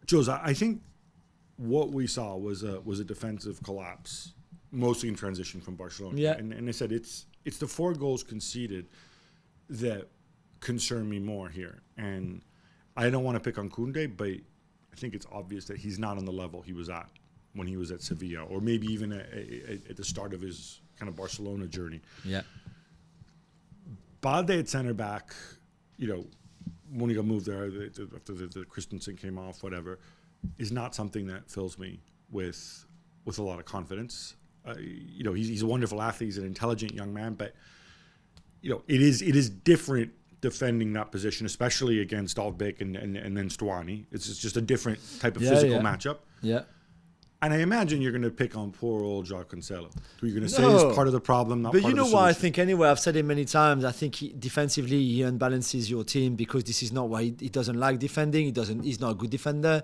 Jules, I think what we saw was a defensive collapse, mostly in transition from Barcelona. Yeah. And I said it's the 4 goals conceded that concern me more here. And I don't want to pick on Kounde, but I think it's obvious that he's not on the level he was at when he was at Sevilla, or maybe even at the start of his kind of Barcelona journey. Yeah. Balde at center back, when he got moved there after the Christensen came off, whatever, is not something that fills me with a lot of confidence. He's a wonderful athlete. He's an intelligent young man, but it is different defending that position, especially against Albeck and then Stuani. It's just a different type of physical matchup. Yeah. And I imagine you're going to pick on poor old João Cancelo, who you're going to say is part of the problem, not part of the solution. But you know what I think anyway? I've said it many times. I think defensively he unbalances your team because this is not why he doesn't like defending. He's not a good defender.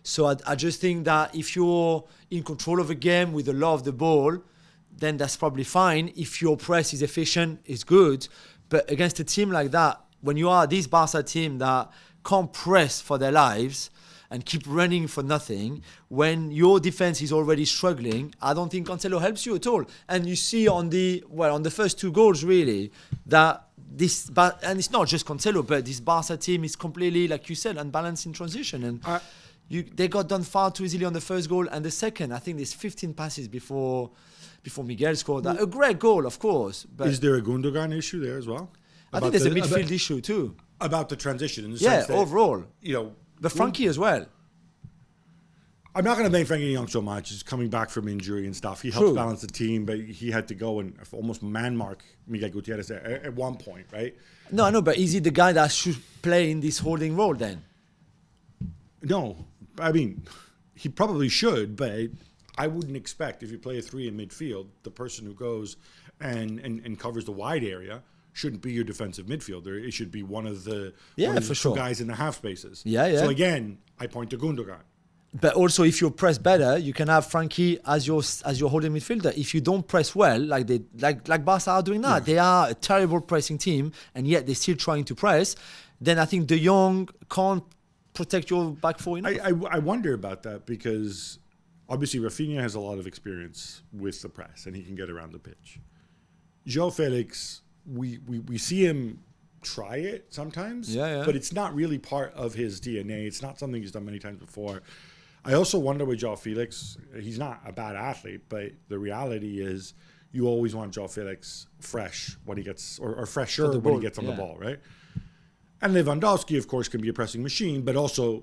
So I just think that if you're in control of a game with a lot of the ball, then that's probably fine. If your press is efficient, it's good. But against a team like that, when you are this Barca team that can't press for their lives and keep running for nothing, when your defense is already struggling, I don't think Cancelo helps you at all. And you see on the first 2 goals really, that and it's not just Cancelo, but this Barca team is completely, like you said, unbalanced in transition. And they got done far too easily on the first goal and the second. I think there's 15 passes before Miguel scored that. A great goal, of course. But is there a Gundogan issue there as well? I think there's a midfield issue too. About the transition in the sense that, overall. But Frankie as well. I'm not going to blame Frankie de Jong so much. He's coming back from injury and stuff. He helps balance the team, but he had to go and almost man-mark Miguel Gutierrez at one point, right? No, I know, but is he the guy that should play in this holding role then? No. I mean, he probably should, but I wouldn't expect, if you play a 3 in midfield, the person who goes and covers the wide area shouldn't be your defensive midfielder. It should be one of the 2 guys in the half spaces. Yeah. So again, I point to Gundogan. But also, if you press better, you can have Frankie as your holding midfielder. If you don't press well, like Barca are doing now, they are a terrible pressing team, and yet they're still trying to press. Then I think De Jong can't protect your back 4 enough. I wonder about that because obviously Rafinha has a lot of experience with the press, and he can get around the pitch. João Felix, we see him try it sometimes, but it's not really part of his DNA. It's not something he's done many times before. I also wonder with João Felix, he's not a bad athlete, but the reality is you always want João Felix fresh when he gets, or fresher when he gets on the ball, right? And Lewandowski, of course, can be a pressing machine, but also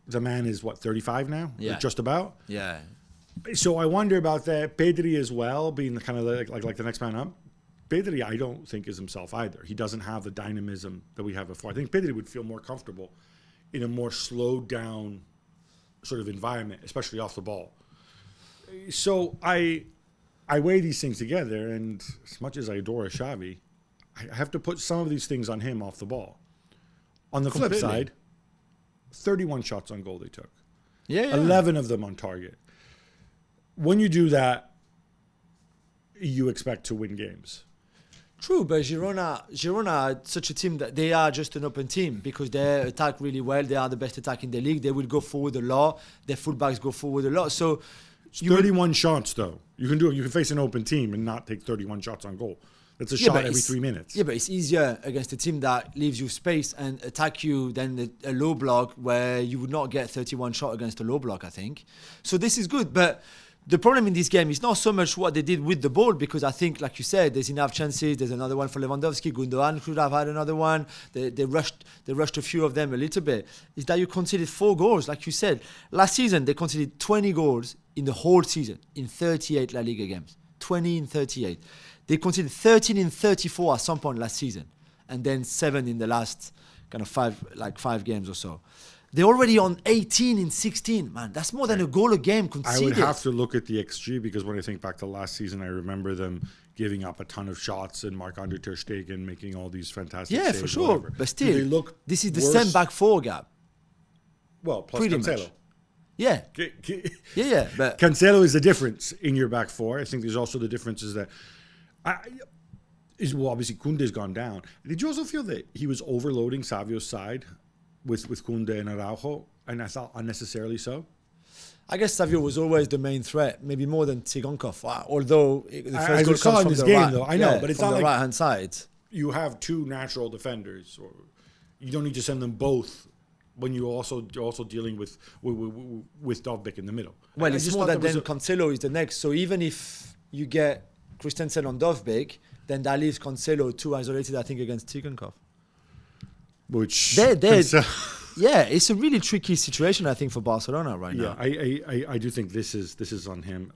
the man is, 35 now? Yeah. Just about? Yeah. So I wonder about that. Pedri as well, being kind of like the next man up. Pedri, I don't think, is himself either. He doesn't have the dynamism that we have before. I think Pedri would feel more comfortable in a more slowed down sort of environment, especially off the ball. So I weigh these things together, and as much as I adore Xavi, I have to put some of these things on him off the ball. On the flip side, 31 shots on goal they took. 11 of them on target. When you do that, you expect to win games. True, but Girona, such a team that they are just an open team because they attack really well. They are the best attack in the league. They will go forward a lot. Their fullbacks go forward a lot. So, 31 shots though. You can face an open team and not take 31 shots on goal. That's a shot every 3 minutes. Yeah, but it's easier against a team that leaves you space and attack you than a low block where you would not get 31 shot against a low block, I think. So this is good, but the problem in this game is not so much what they did with the ball, because I think, like you said, there's enough chances. There's another one for Lewandowski. Gundogan could have had another one. They rushed a few of them a little bit. Is that you conceded 4 goals, like you said. Last season, they conceded 20 goals in the whole season in 38 La Liga games. 20 in 38. They conceded 13 in 34 at some point last season, and then 7 in the last kind of 5 games or so. They're already on 18 in 16, man. That's more than a goal a game conceded. I would have to look at the XG because when I think back to last season, I remember them giving up a ton of shots and Marc-Andre ter Stegen making all these fantastic saves. Yeah, for sure. Whatever. But still, this is the same back 4 gap. Well, plus pretty Cancelo. Much. Yeah. Yeah. But Cancelo is the difference in your back 4. I think there's also the differences that... obviously, Kounde's gone down. Did you also feel that he was overloading Savio's side with Kounde and Araujo? and I thought unnecessarily so. I guess Savio was always the main threat, maybe more than Tsigankov. Although the first goal saw comes in from this the game, right, though. I know, but it's from not the like right-hand side. you have two natural defenders, or you don't need to send them both when you're also dealing with Dovbyk in the middle. Well, I it's just more thought that there then Cancelo is the next. So even if you get Christensen on Dovbyk, then that leaves Cancelo too isolated, I think, against Tsigankov. Which yeah, it's a really tricky situation, I think, for Barcelona right now. Yeah, I do think this is on him.